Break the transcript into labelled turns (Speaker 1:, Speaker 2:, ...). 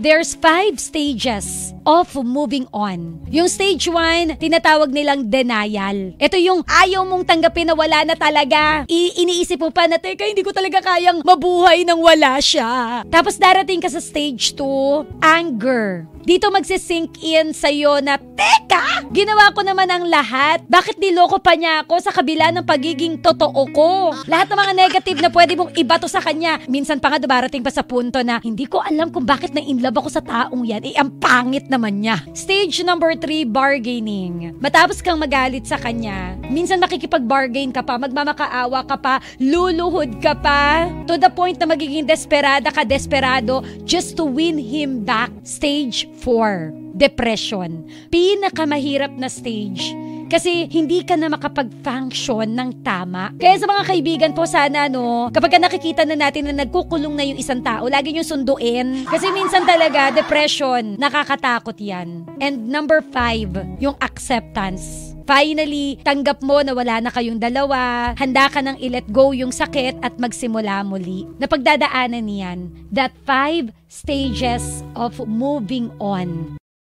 Speaker 1: There's 5 stages of moving on. Yung stage 1, tinatawag nilang denial. Ito yung ayaw mong tanggapin na wala na talaga. Iniisip mo pa na, teka, hindi ko talaga kayang mabuhay nang wala siya. Tapos darating ka sa stage 2, anger. Dito magsisink in sa'yo na, teka, ginawa ko naman ang lahat. Bakit niloko pa niya ako sa kabila ng pagiging totoo ko? Lahat ng mga negative na pwede mong ibato sa kanya. Minsan pa nga dumarating pa sa punto na, hindi ko alam kung bakit na-inlove ako sa taong yan. Ang pangit naman niya. Stage number 3, bargaining. Matapos kang magalit sa kanya, minsan makikipag-bargain ka pa, magmamakaawa ka pa, luluhod ka pa, to the point na magiging desperado, just to win him back. Stage 4, depression. Pinakamahirap na stage. Kasi hindi ka na makapag-function ng tama. Kaya sa mga kaibigan po, sana kapag nakikita na natin na nagkukulong na yung isang tao, lagi nyo sunduin. Kasi minsan talaga, depression, nakakatakot yan. And number 5, yung acceptance. Finally, tanggap mo na wala na kayong dalawa, handa ka nang i-let go yung sakit at magsimula muli. Napagdadaanan niyan, that 5 stages of moving on.